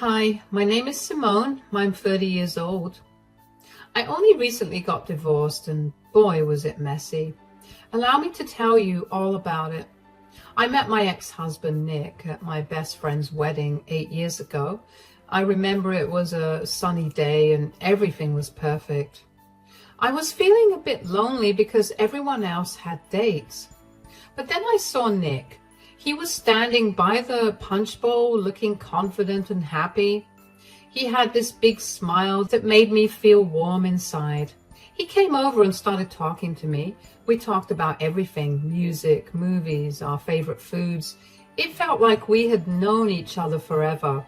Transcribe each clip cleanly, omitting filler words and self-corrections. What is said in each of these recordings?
Hi, my name is Simone. I'm 30 years old. I only recently got divorced and boy was it messy. Allow me to tell you all about it. I met my ex-husband Nick at my best friend's wedding 8 years ago. I remember it was a sunny day and everything was perfect. I was feeling a bit lonely because everyone else had dates. But then I saw Nick. He was standing by the punch bowl looking confident and happy. He had this big smile that made me feel warm inside. He came over and started talking to me. We talked about everything, music, movies, our favorite foods. It felt like we had known each other forever.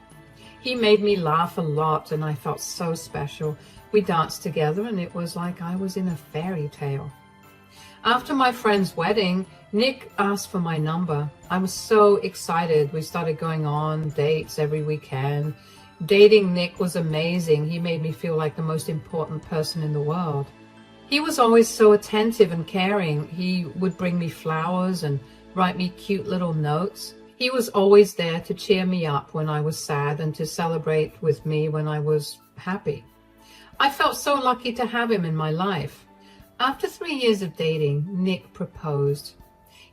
He made me laugh a lot and I felt so special. We danced together and it was like I was in a fairy tale. After my friend's wedding, Nick asked for my number. I was so excited. We started going on dates every weekend. Dating Nick was amazing. He made me feel like the most important person in the world. He was always so attentive and caring. He would bring me flowers and write me cute little notes. He was always there to cheer me up when I was sad and to celebrate with me when I was happy. I felt so lucky to have him in my life. After 3 years of dating, Nick proposed.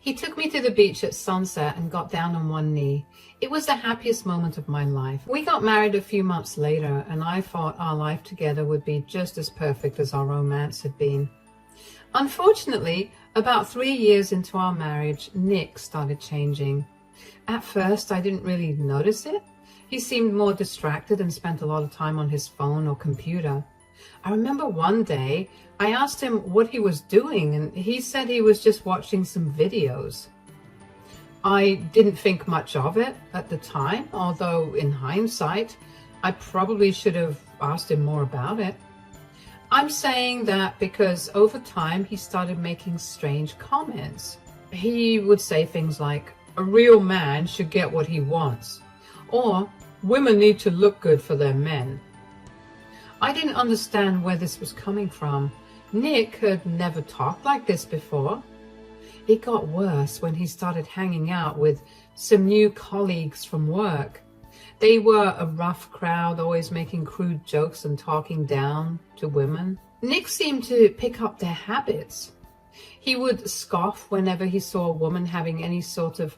He took me to the beach at sunset and got down on one knee. It was the happiest moment of my life. We got married a few months later, and I thought our life together would be just as perfect as our romance had been. Unfortunately, about 3 years into our marriage, Nick started changing. At first, I didn't really notice it. He seemed more distracted and spent a lot of time on his phone or computer. I remember one day I asked him what he was doing and he said he was just watching some videos. I didn't think much of it at the time, although in hindsight, I probably should have asked him more about it. I'm saying that because over time he started making strange comments. He would say things like, "A real man should get what he wants," or "Women need to look good for their men." I didn't understand where this was coming from. Nick had never talked like this before. It got worse when he started hanging out with some new colleagues from work. They were a rough crowd, always making crude jokes and talking down to women. Nick seemed to pick up their habits. He would scoff whenever he saw a woman having any sort of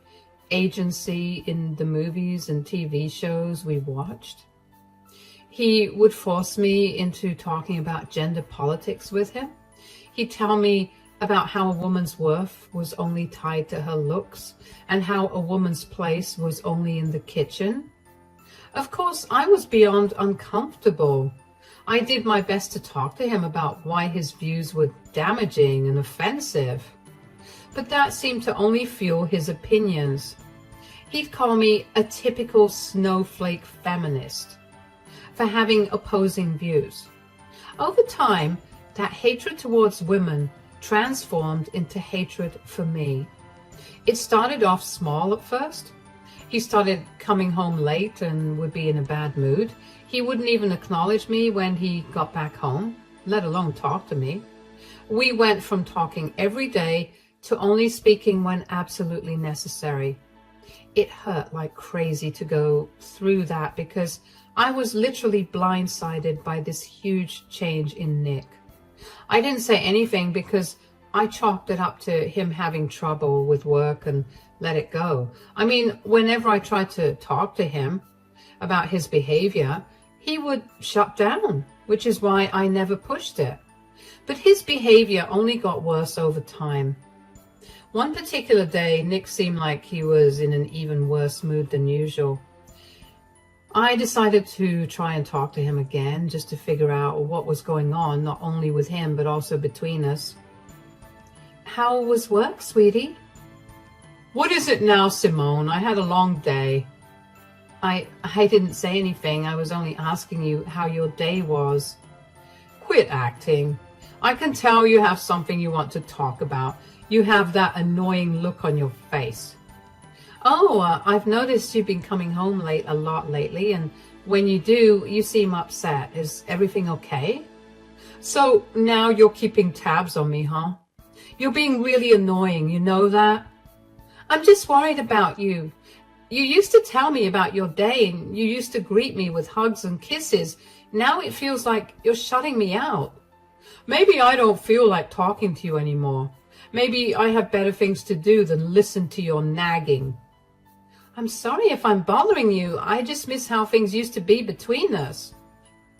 agency in the movies and TV shows we watched. He would force me into talking about gender politics with him. He'd tell me about how a woman's worth was only tied to her looks and how a woman's place was only in the kitchen. Of course, I was beyond uncomfortable. I did my best to talk to him about why his views were damaging and offensive, but that seemed to only fuel his opinions. He'd call me a typical snowflake feminist for having opposing views. Over time, that hatred towards women transformed into hatred for me. It started off small at first. He started coming home late and would be in a bad mood. He wouldn't even acknowledge me when he got back home, let alone talk to me. We went from talking every day to only speaking when absolutely necessary. It hurt like crazy to go through that because I was literally blindsided by this huge change in Nick. I didn't say anything because I chalked it up to him having trouble with work and let it go. I mean, whenever I tried to talk to him about his behavior, he would shut down, which is why I never pushed it. But his behavior only got worse over time. One particular day, Nick seemed like he was in an even worse mood than usual. I decided to try and talk to him again just to figure out what was going on, not only with him, but also between us. "How was work, sweetie?" "What is it now, Simone? I had a long day." I didn't say anything. I was only asking you how your day was. "Quit acting. I can tell you have something you want to talk about. You have that annoying look on your face." I've noticed you've been coming home late a lot lately, and when you do, you seem upset. Is everything okay?" "So now you're keeping tabs on me, huh? You're being really annoying, you know that?" "I'm just worried about you. You used to tell me about your day and you used to greet me with hugs and kisses. Now it feels like you're shutting me out. Maybe I don't feel like talking to you anymore. Maybe I have better things to do than listen to your nagging. I'm sorry if I'm bothering you. I just miss how things used to be between us.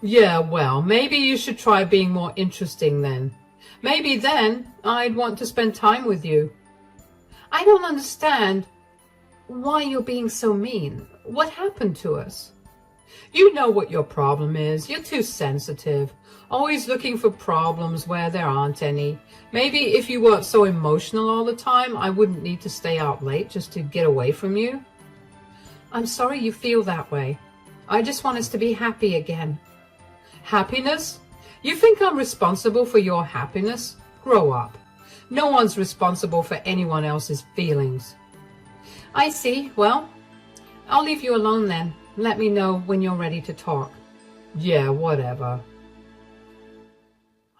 Yeah, well, maybe you should try being more interesting then. Maybe then I'd want to spend time with you. I don't understand why you're being so mean. What happened to us? You know what your problem is. You're too sensitive, always looking for problems where there aren't any. Maybe if you weren't so emotional all the time, I wouldn't need to stay out late just to get away from you. I'm sorry you feel that way. I just want us to be happy again. Happiness? You think I'm responsible for your happiness? Grow up. No one's responsible for anyone else's feelings. I see. Well, I'll leave you alone then. Let me know when you're ready to talk. Yeah, whatever.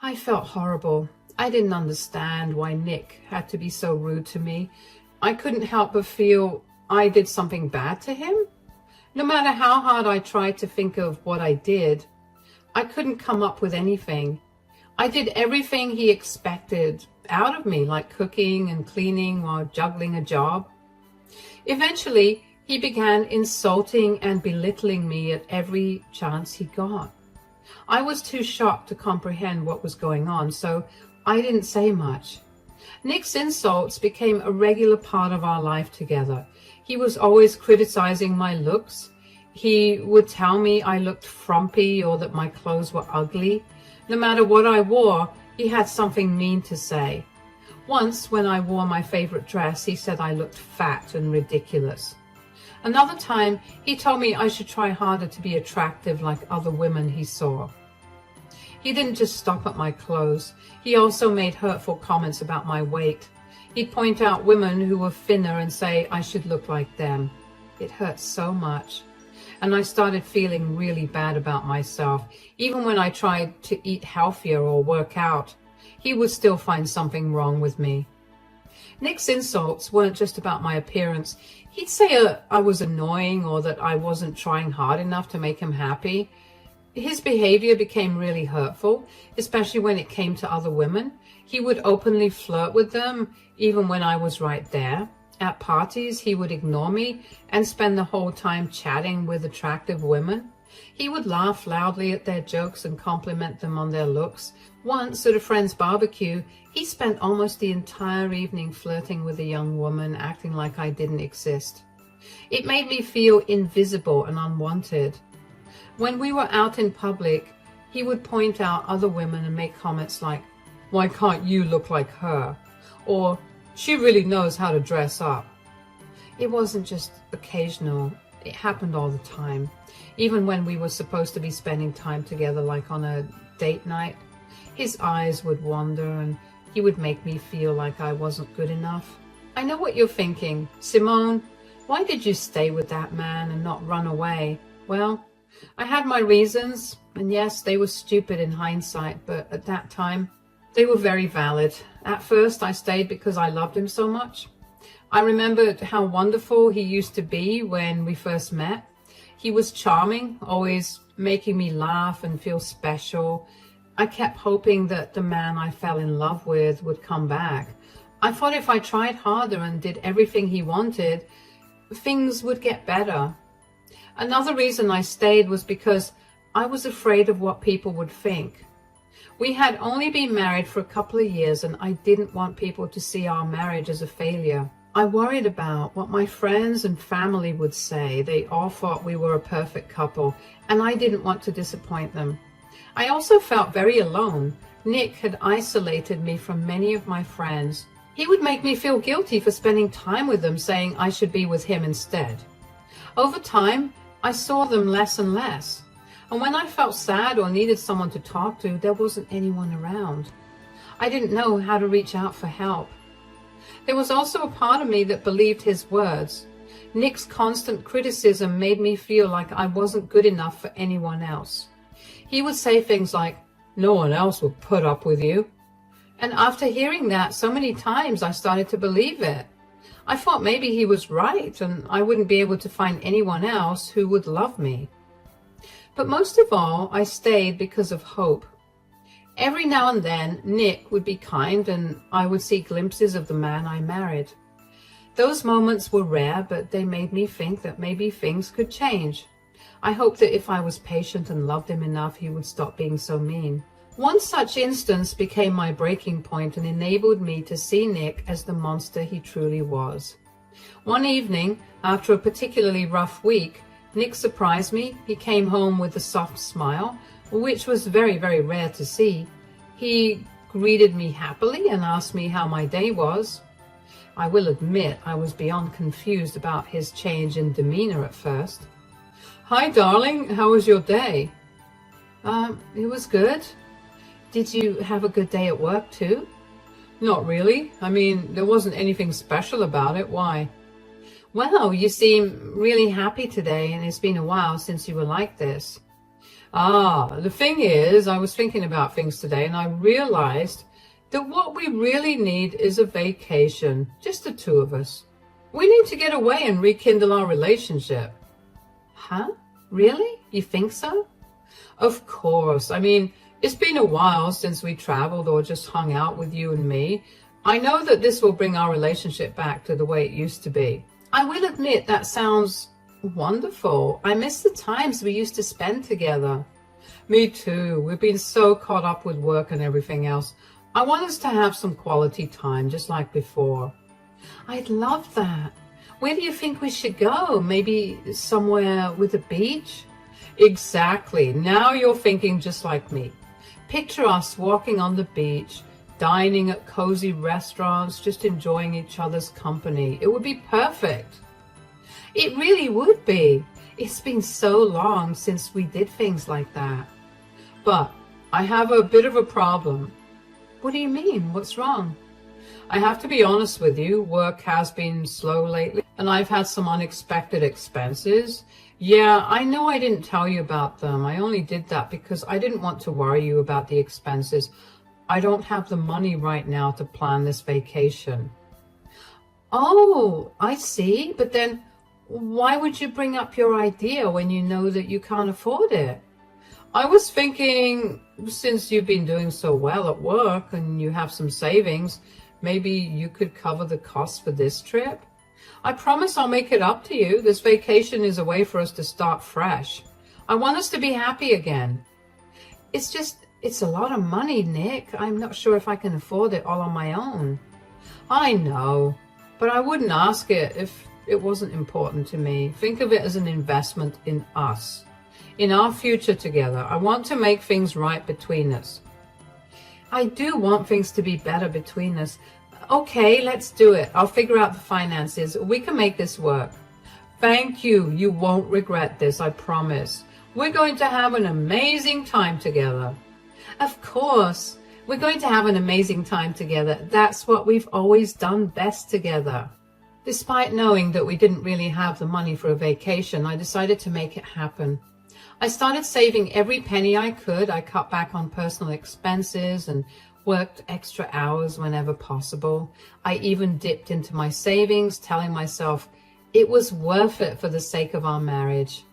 I felt horrible. I didn't understand why Nick had to be so rude to me. I couldn't help but feel I did something bad to him. No matter how hard I tried to think of what I did, I couldn't come up with anything. I did everything he expected out of me, like cooking and cleaning while juggling a job. Eventually, he began insulting and belittling me at every chance he got. I was too shocked to comprehend what was going on, so I didn't say much. Nick's insults became a regular part of our life together. He was always criticizing my looks. He would tell me I looked frumpy or that my clothes were ugly. No matter what I wore, he had something mean to say. Once, when I wore my favorite dress, he said I looked fat and ridiculous. Another time, he told me I should try harder to be attractive like other women he saw. He didn't just stop at my clothes. He also made hurtful comments about my weight. He'd point out women who were thinner and say I should look like them. It hurt so much. And I started feeling really bad about myself. Even when I tried to eat healthier or work out, he would still find something wrong with me. Nick's insults weren't just about my appearance. He'd say I was annoying or that I wasn't trying hard enough to make him happy. His behavior became really hurtful, especially when it came to other women. He would openly flirt with them, even when I was right there. At parties, he would ignore me and spend the whole time chatting with attractive women. He would laugh loudly at their jokes and compliment them on their looks. Once, at a friend's barbecue, he spent almost the entire evening flirting with a young woman, acting like I didn't exist. It made me feel invisible and unwanted. When we were out in public, he would point out other women and make comments like, "Why can't you look like her?" Or, "She really knows how to dress up." It wasn't just occasional. It happened all the time. Even when we were supposed to be spending time together, like on a date night, his eyes would wander and he would make me feel like I wasn't good enough. I know what you're thinking. Simone, why did you stay with that man and not run away? Well, I had my reasons, and yes, they were stupid in hindsight, but at that time, they were very valid. At first, I stayed because I loved him so much. I remembered how wonderful he used to be when we first met. He was charming, always making me laugh and feel special. I kept hoping that the man I fell in love with would come back. I thought if I tried harder and did everything he wanted, things would get better. Another reason I stayed was because I was afraid of what people would think. We had only been married for a couple of years, and I didn't want people to see our marriage as a failure. I worried about what my friends and family would say. They all thought we were a perfect couple, and I didn't want to disappoint them. I also felt very alone. Nick had isolated me from many of my friends. He would make me feel guilty for spending time with them, saying I should be with him instead. Over time, I saw them less and less. And when I felt sad or needed someone to talk to, there wasn't anyone around. I didn't know how to reach out for help. There was also a part of me that believed his words. Nick's constant criticism made me feel like I wasn't good enough for anyone else. He would say things like, "No one else would put up with you." And after hearing that so many times, I started to believe it. I thought maybe he was right and I wouldn't be able to find anyone else who would love me. But most of all, I stayed because of hope. Every now and then, Nick would be kind and I would see glimpses of the man I married. Those moments were rare, but they made me think that maybe things could change. I hoped that if I was patient and loved him enough, he would stop being so mean. One such instance became my breaking point and enabled me to see Nick as the monster he truly was. One evening, after a particularly rough week, Nick surprised me. He came home with a soft smile, which was very, very rare to see. He greeted me happily and asked me how my day was. I will admit I was beyond confused about his change in demeanor at first. "Hi, darling, how was your day?" It was good. Did you have a good day at work too?" "Not really. I mean, there wasn't anything special about it. Why?" "Well, you seem really happy today, and it's been a while since you were like this." The thing is, I was thinking about things today, and I realized that what we really need is a vacation, just the two of us. We need to get away and rekindle our relationship." "Huh? Really? You think so?" "Of course. I mean, it's been a while since we traveled or just hung out with you and me. I know that this will bring our relationship back to the way it used to be." I will admit that sounds wonderful. I miss the times we used to spend together. Me too. We've been so caught up with work and everything else. I want us to have some quality time, just like before. I'd love that. Where do you think we should go? Maybe somewhere with a beach? Exactly. Now you're thinking just like me. Picture us walking on the beach, dining at cozy restaurants, just enjoying each other's company. It would be perfect. It really would be. It's been so long since we did things like that. But I have a bit of a problem. What do you mean? What's wrong? I have to be honest with you. Work has been slow lately, and I've had some unexpected expenses. Yeah, I know I didn't tell you about them. I only did that because I didn't want to worry you about the expenses. I don't have the money right now to plan this vacation. Oh, I see. But then why would you bring up your idea when you know that you can't afford it? I was thinking, since you've been doing so well at work and you have some savings, maybe you could cover the cost for this trip. I promise I'll make it up to you. This vacation is a way for us to start fresh. I want us to be happy again. It's a lot of money, Nick. I'm not sure if I can afford it all on my own. I know, but I wouldn't ask it if it wasn't important to me. Think of it as an investment in us, in our future together. I want to make things right between us. I do want things to be better between us. Okay, let's do it. I'll figure out the finances. We can make this work. Thank you. You won't regret this, I promise. We're going to have an amazing time together. Of course. We're going to have an amazing time together. That's what we've always done best together. Despite knowing that we didn't really have the money for a vacation, I decided to make it happen. I started saving every penny I could. I cut back on personal expenses and worked extra hours whenever possible. I even dipped into my savings, telling myself it was worth it for the sake of our marriage.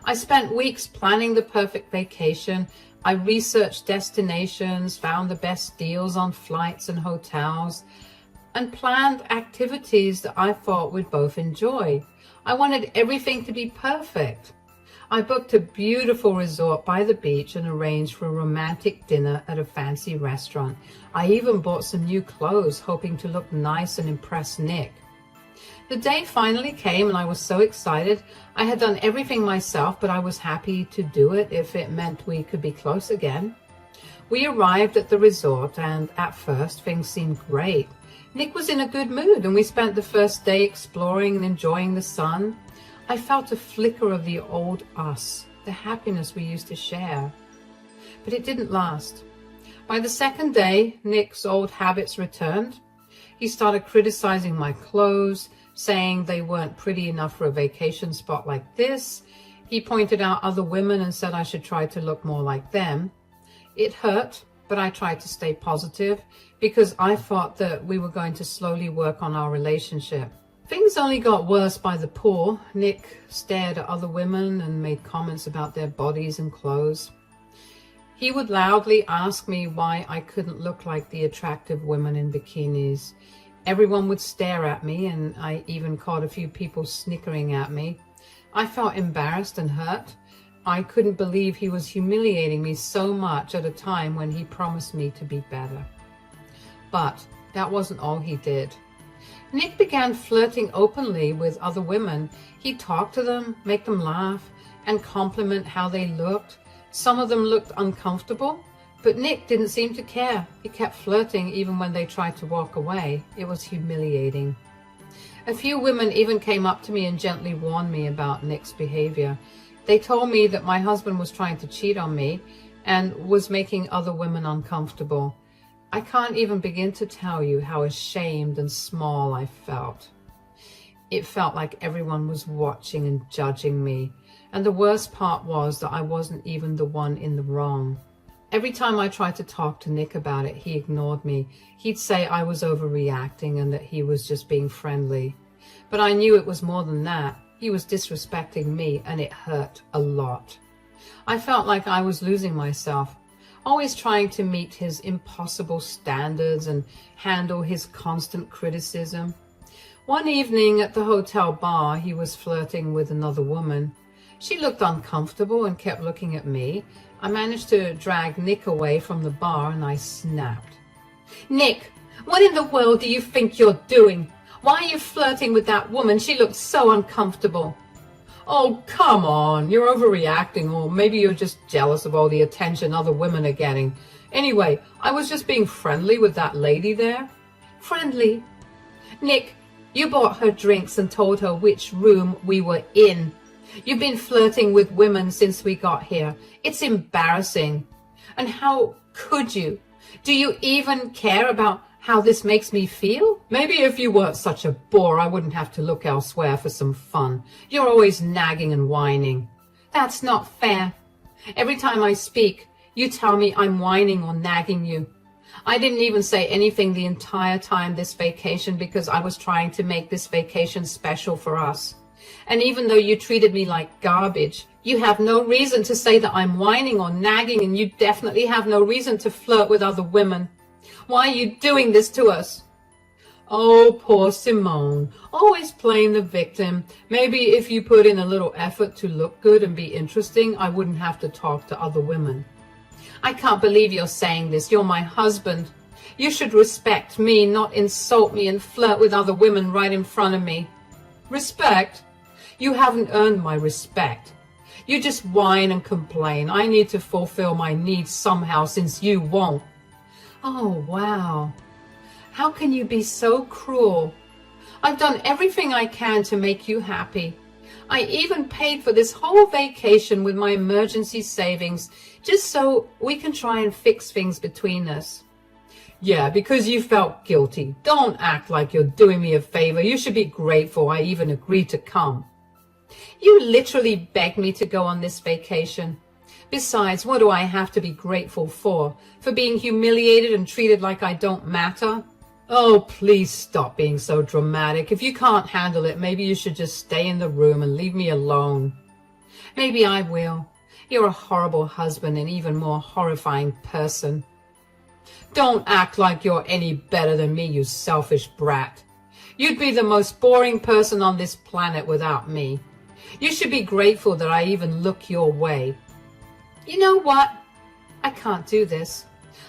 I spent weeks planning the perfect vacation. I researched destinations, found the best deals on flights and hotels, and planned activities that I thought we'd both enjoy. I wanted everything to be perfect. I booked a beautiful resort by the beach and arranged for a romantic dinner at a fancy restaurant. I even bought some new clothes, hoping to look nice and impress Nick. The day finally came and I was so excited. I had done everything myself, but I was happy to do it if it meant we could be close again. We arrived at the resort and at first things seemed great. Nick was in a good mood and we spent the first day exploring and enjoying the sun. I felt a flicker of the old us, the happiness we used to share. But it didn't last. By the second day, Nick's old habits returned. He started criticizing my clothes, saying they weren't pretty enough for a vacation spot like this. He pointed out other women and said I should try to look more like them. It hurt, but I tried to stay positive because I thought that we were going to slowly work on our relationship. Things only got worse by the pour. Nick stared at other women and made comments about their bodies and clothes. He would loudly ask me why I couldn't look like the attractive women in bikinis. Everyone would stare at me, and I even caught a few people snickering at me. I felt embarrassed and hurt. I couldn't believe he was humiliating me so much at a time when he promised me to be better. But that wasn't all he did. Nick began flirting openly with other women. He'd talk to them, make them laugh, and compliment how they looked. Some of them looked uncomfortable, but Nick didn't seem to care. He kept flirting even when they tried to walk away. It was humiliating. A few women even came up to me and gently warned me about Nick's behavior. They told me that my husband was trying to cheat on me and was making other women uncomfortable. I can't even begin to tell you how ashamed and small I felt. It felt like everyone was watching and judging me. And the worst part was that I wasn't even the one in the wrong. Every time I tried to talk to Nick about it, he ignored me. He'd say I was overreacting and that he was just being friendly. But I knew it was more than that. He was disrespecting me, and it hurt a lot. I felt like I was losing myself, always trying to meet his impossible standards and handle his constant criticism. One evening at the hotel bar, he was flirting with another woman. She looked uncomfortable and kept looking at me. I managed to drag Nick away from the bar and I snapped. "Nick, what in the world do you think you're doing? Why are you flirting with that woman? She looks so uncomfortable." "Oh, come on, you're overreacting, or maybe you're just jealous of all the attention other women are getting. Anyway, I was just being friendly with that lady there." "Friendly? Nick, you bought her drinks and told her which room we were in. You've been flirting with women since we got here. It's embarrassing. And how could you? Do you even care about how this makes me feel? Maybe if you weren't such a bore, I wouldn't have to look elsewhere for some fun. You're always nagging and whining." "That's not fair. Every time I speak, you tell me I'm whining or nagging you. I didn't even say anything the entire time this vacation because I was trying to make this vacation special for us. And even though you treated me like garbage, you have no reason to say that I'm whining or nagging, and you definitely have no reason to flirt with other women. Why are you doing this to us?" Oh, poor Simone, always playing the victim. Maybe if you put in a little effort to look good and be interesting, I wouldn't have to talk to other women. "I can't believe you're saying this. You're my husband. You should respect me, not insult me and flirt with other women right in front of me." "Respect? You haven't earned my respect. You just whine and complain. I need to fulfill my needs somehow since you won't." Oh, wow. How can you be so cruel? I've done everything I can to make you happy. I even paid for this whole vacation with my emergency savings just so we can try and fix things between us. "Yeah, because you felt guilty. Don't act like you're doing me a favor. You should be grateful I even agreed to come." "You literally begged me to go on this vacation. Besides, what do I have to be grateful for? For being humiliated and treated like I don't matter?" "Oh, please stop being so dramatic. If you can't handle it, maybe you should just stay in the room and leave me alone." "Maybe I will. You're a horrible husband and even more horrifying person." "Don't act like you're any better than me, you selfish brat. You'd be the most boring person on this planet without me. You should be grateful that I even look your way." "You know what? I can't do this.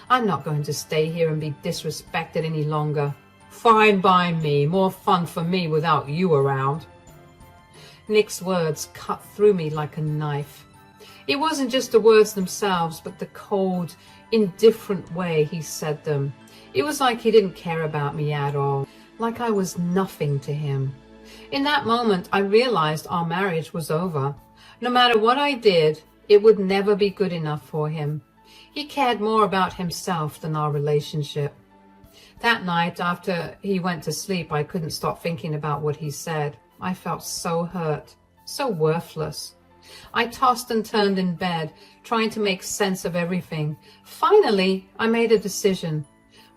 I'm not going to stay here and be disrespected any longer." "Fine by me. More fun for me without you around." Nick's words cut through me like a knife. It wasn't just the words themselves, but the cold, indifferent way he said them. It was like he didn't care about me at all, like I was nothing to him. In that moment, I realized our marriage was over. No matter what I did, it would never be good enough for him. He cared more about himself than our relationship. That night, after he went to sleep, I couldn't stop thinking about what he said. I felt so hurt, so worthless. I tossed and turned in bed, trying to make sense of everything. Finally, I made a decision.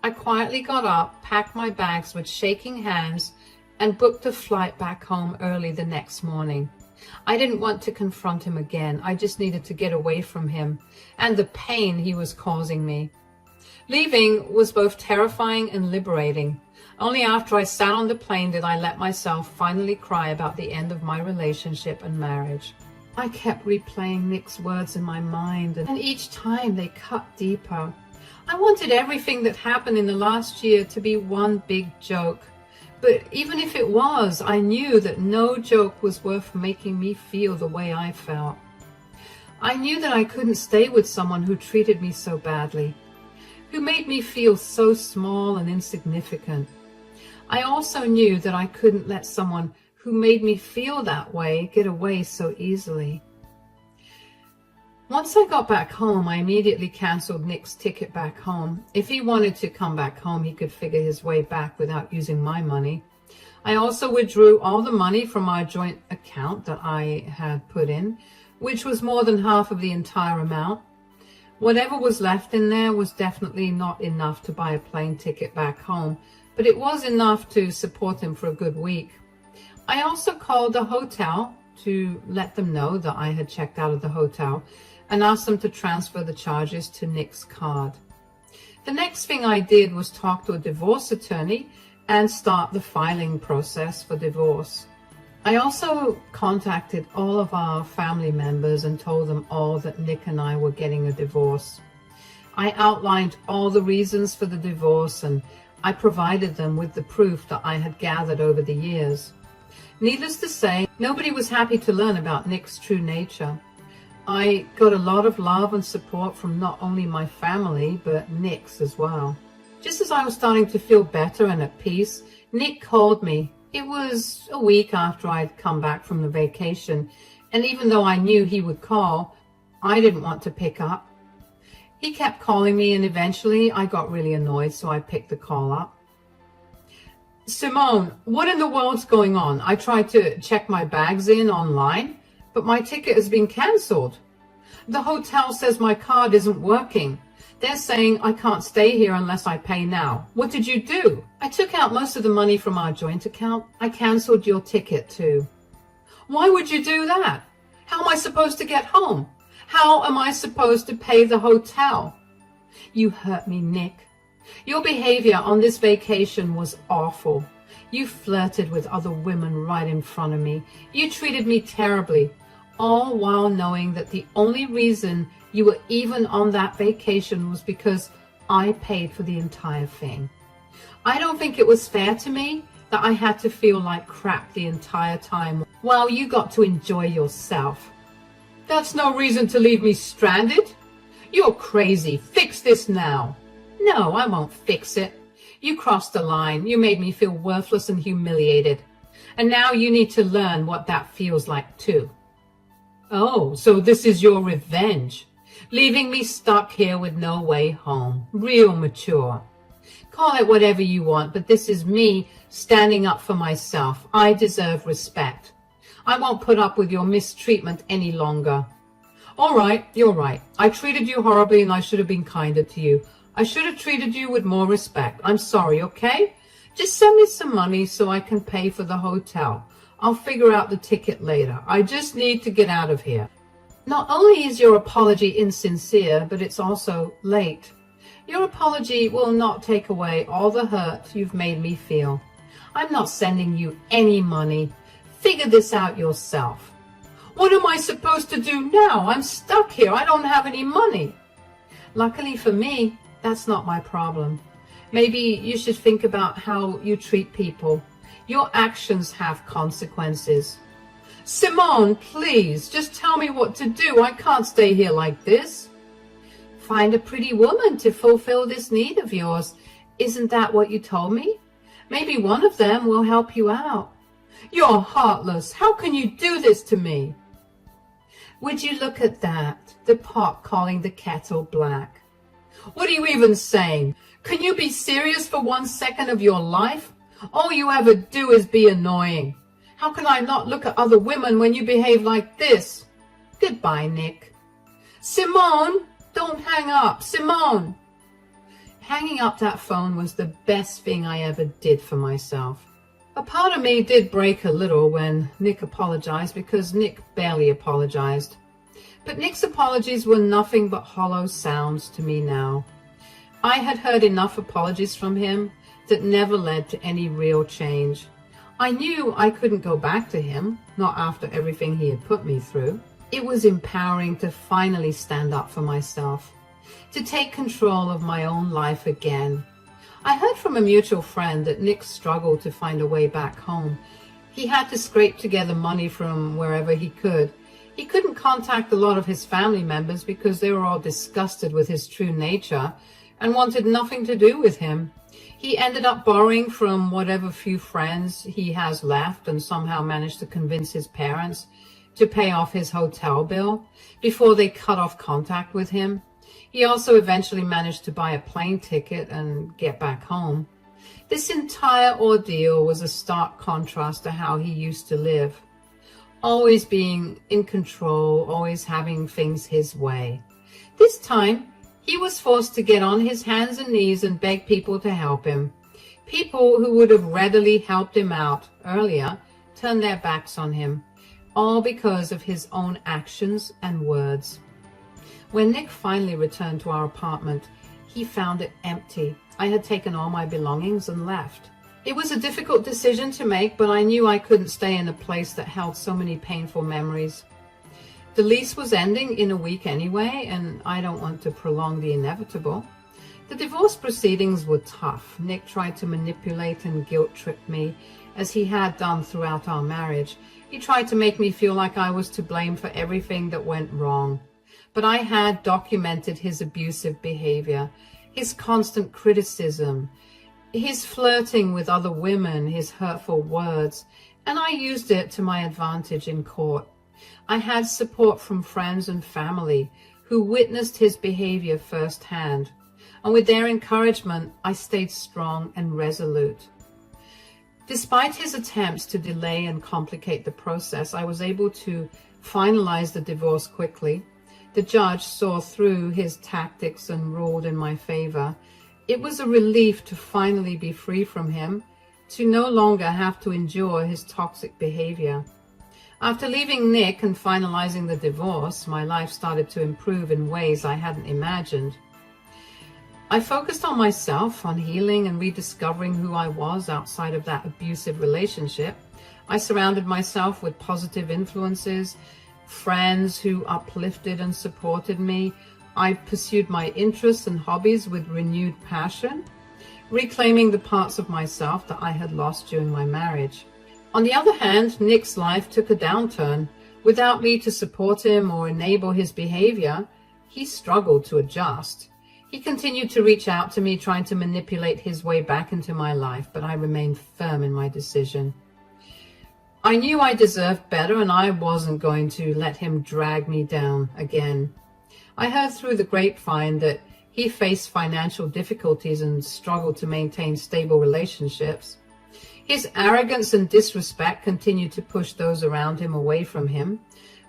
I quietly got up, packed my bags with shaking hands, and booked a flight back home early the next morning. I didn't want to confront him again. I just needed to get away from him and the pain he was causing me. Leaving was both terrifying and liberating. Only after I sat on the plane did I let myself finally cry about the end of my relationship and marriage. I kept replaying Nick's words in my mind, and each time they cut deeper. I wanted everything that happened in the last year to be one big joke. But even if it was, I knew that no joke was worth making me feel the way I felt. I knew that I couldn't stay with someone who treated me so badly, who made me feel so small and insignificant. I also knew that I couldn't let someone who made me feel that way get away so easily. Once I got back home, I immediately canceled Nick's ticket back home. If he wanted to come back home, he could figure his way back without using my money. I also withdrew all the money from our joint account that I had put in, which was more than half of the entire amount. Whatever was left in there was definitely not enough to buy a plane ticket back home, but it was enough to support him for a good week. I also called the hotel to let them know that I had checked out of the hotel and asked them to transfer the charges to Nick's card. The next thing I did was talk to a divorce attorney and start the filing process for divorce. I also contacted all of our family members and told them all that Nick and I were getting a divorce. I outlined all the reasons for the divorce, and I provided them with the proof that I had gathered over the years. Needless to say, nobody was happy to learn about Nick's true nature. I got a lot of love and support from not only my family, but Nick's as well. Just as I was starting to feel better and at peace, Nick called me. It was a week after I'd come back from the vacation, and even though I knew he would call, I didn't want to pick up. He kept calling me, and eventually I got really annoyed, so I picked the call up. Simone, what in the world's going on? I tried to check my bags in online, but my ticket has been cancelled. The hotel says my card isn't working. They're saying I can't stay here unless I pay now. What did you do? I took out most of the money from our joint account. I cancelled your ticket too. Why would you do that? How am I supposed to get home? How am I supposed to pay the hotel? You hurt me, Nick. Your behavior on this vacation was awful. You flirted with other women right in front of me. You treated me terribly, all while knowing that the only reason you were even on that vacation was because I paid for the entire thing. I don't think it was fair to me that I had to feel like crap the entire time while you got to enjoy yourself. That's no reason to leave me stranded. You're crazy. Fix this now. No, I won't fix it. You crossed the line. You made me feel worthless and humiliated. And now you need to learn what that feels like too. Oh, so this is your revenge. Leaving me stuck here with no way home. Real mature. Call it whatever you want, but this is me standing up for myself. I deserve respect. I won't put up with your mistreatment any longer. All right, you're right. I treated you horribly and I should have been kinder to you. I should have treated you with more respect. I'm sorry, okay? Just send me some money so I can pay for the hotel. I'll figure out the ticket later. I just need to get out of here. Not only is your apology insincere, but it's also late. Your apology will not take away all the hurt you've made me feel. I'm not sending you any money. Figure this out yourself. What am I supposed to do now? I'm stuck here. I don't have any money. Luckily for me, that's not my problem. Maybe you should think about how you treat people. Your actions have consequences. Simone, please, just tell me what to do. I can't stay here like this. Find a pretty woman to fulfill this need of yours. Isn't that what you told me? Maybe one of them will help you out. You're heartless. How can you do this to me? Would you look at that? The pot calling the kettle black. What are you even saying? Can you be serious for 1 second of your life? All you ever do is be annoying. How can I not look at other women when you behave like this? Goodbye, Nick. Simone, don't hang up. Simone. Hanging up that phone was the best thing I ever did for myself. A part of me did break a little when Nick apologized, because Nick barely apologized. But Nick's apologies were nothing but hollow sounds to me now. I had heard enough apologies from him that never led to any real change. I knew I couldn't go back to him, not after everything he had put me through. It was empowering to finally stand up for myself, to take control of my own life again. I heard from a mutual friend that Nick struggled to find a way back home. He had to scrape together money from wherever he could. He couldn't contact a lot of his family members because they were all disgusted with his true nature and wanted nothing to do with him. He ended up borrowing from whatever few friends he has left and somehow managed to convince his parents to pay off his hotel bill before they cut off contact with him. He also eventually managed to buy a plane ticket and get back home. This entire ordeal was a stark contrast to how he used to live. Always being in control, always having things his way. This time, he was forced to get on his hands and knees and beg people to help him. People who would have readily helped him out earlier turned their backs on him, all because of his own actions and words. When Nick finally returned to our apartment, he found it empty. I had taken all my belongings and left. It was a difficult decision to make, but I knew I couldn't stay in a place that held so many painful memories. The lease was ending in a week anyway, and I don't want to prolong the inevitable. The divorce proceedings were tough. Nick tried to manipulate and guilt-trip me, as he had done throughout our marriage. He tried to make me feel like I was to blame for everything that went wrong. But I had documented his abusive behavior, his constant criticism, his flirting with other women, his hurtful words, and I used it to my advantage in court. I had support from friends and family who witnessed his behavior firsthand, and with their encouragement, I stayed strong and resolute. Despite his attempts to delay and complicate the process, I was able to finalize the divorce quickly. The judge saw through his tactics and ruled in my favor. It was a relief to finally be free from him, to no longer have to endure his toxic behavior. After leaving Nick and finalizing the divorce, my life started to improve in ways I hadn't imagined. I focused on myself, on healing and rediscovering who I was outside of that abusive relationship. I surrounded myself with positive influences, friends who uplifted and supported me. I pursued my interests and hobbies with renewed passion, reclaiming the parts of myself that I had lost during my marriage. On the other hand, Nick's life took a downturn. Without me to support him or enable his behavior, he struggled to adjust. He continued to reach out to me, trying to manipulate his way back into my life, but I remained firm in my decision. I knew I deserved better, and I wasn't going to let him drag me down again. I heard through the grapevine that he faced financial difficulties and struggled to maintain stable relationships. His arrogance and disrespect continued to push those around him away from him.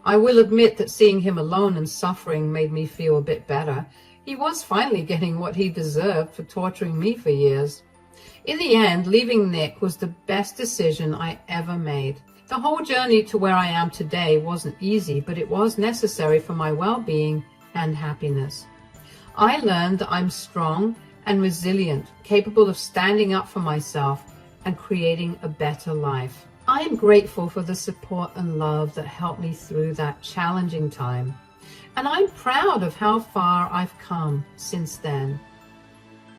I will admit that seeing him alone and suffering made me feel a bit better. He was finally getting what he deserved for torturing me for years. In the end, leaving Nick was the best decision I ever made. The whole journey to where I am today wasn't easy, but it was necessary for my well-being and happiness. I learned that I'm strong and resilient, capable of standing up for myself and creating a better life. I am grateful for the support and love that helped me through that challenging time, and I'm proud of how far I've come since then.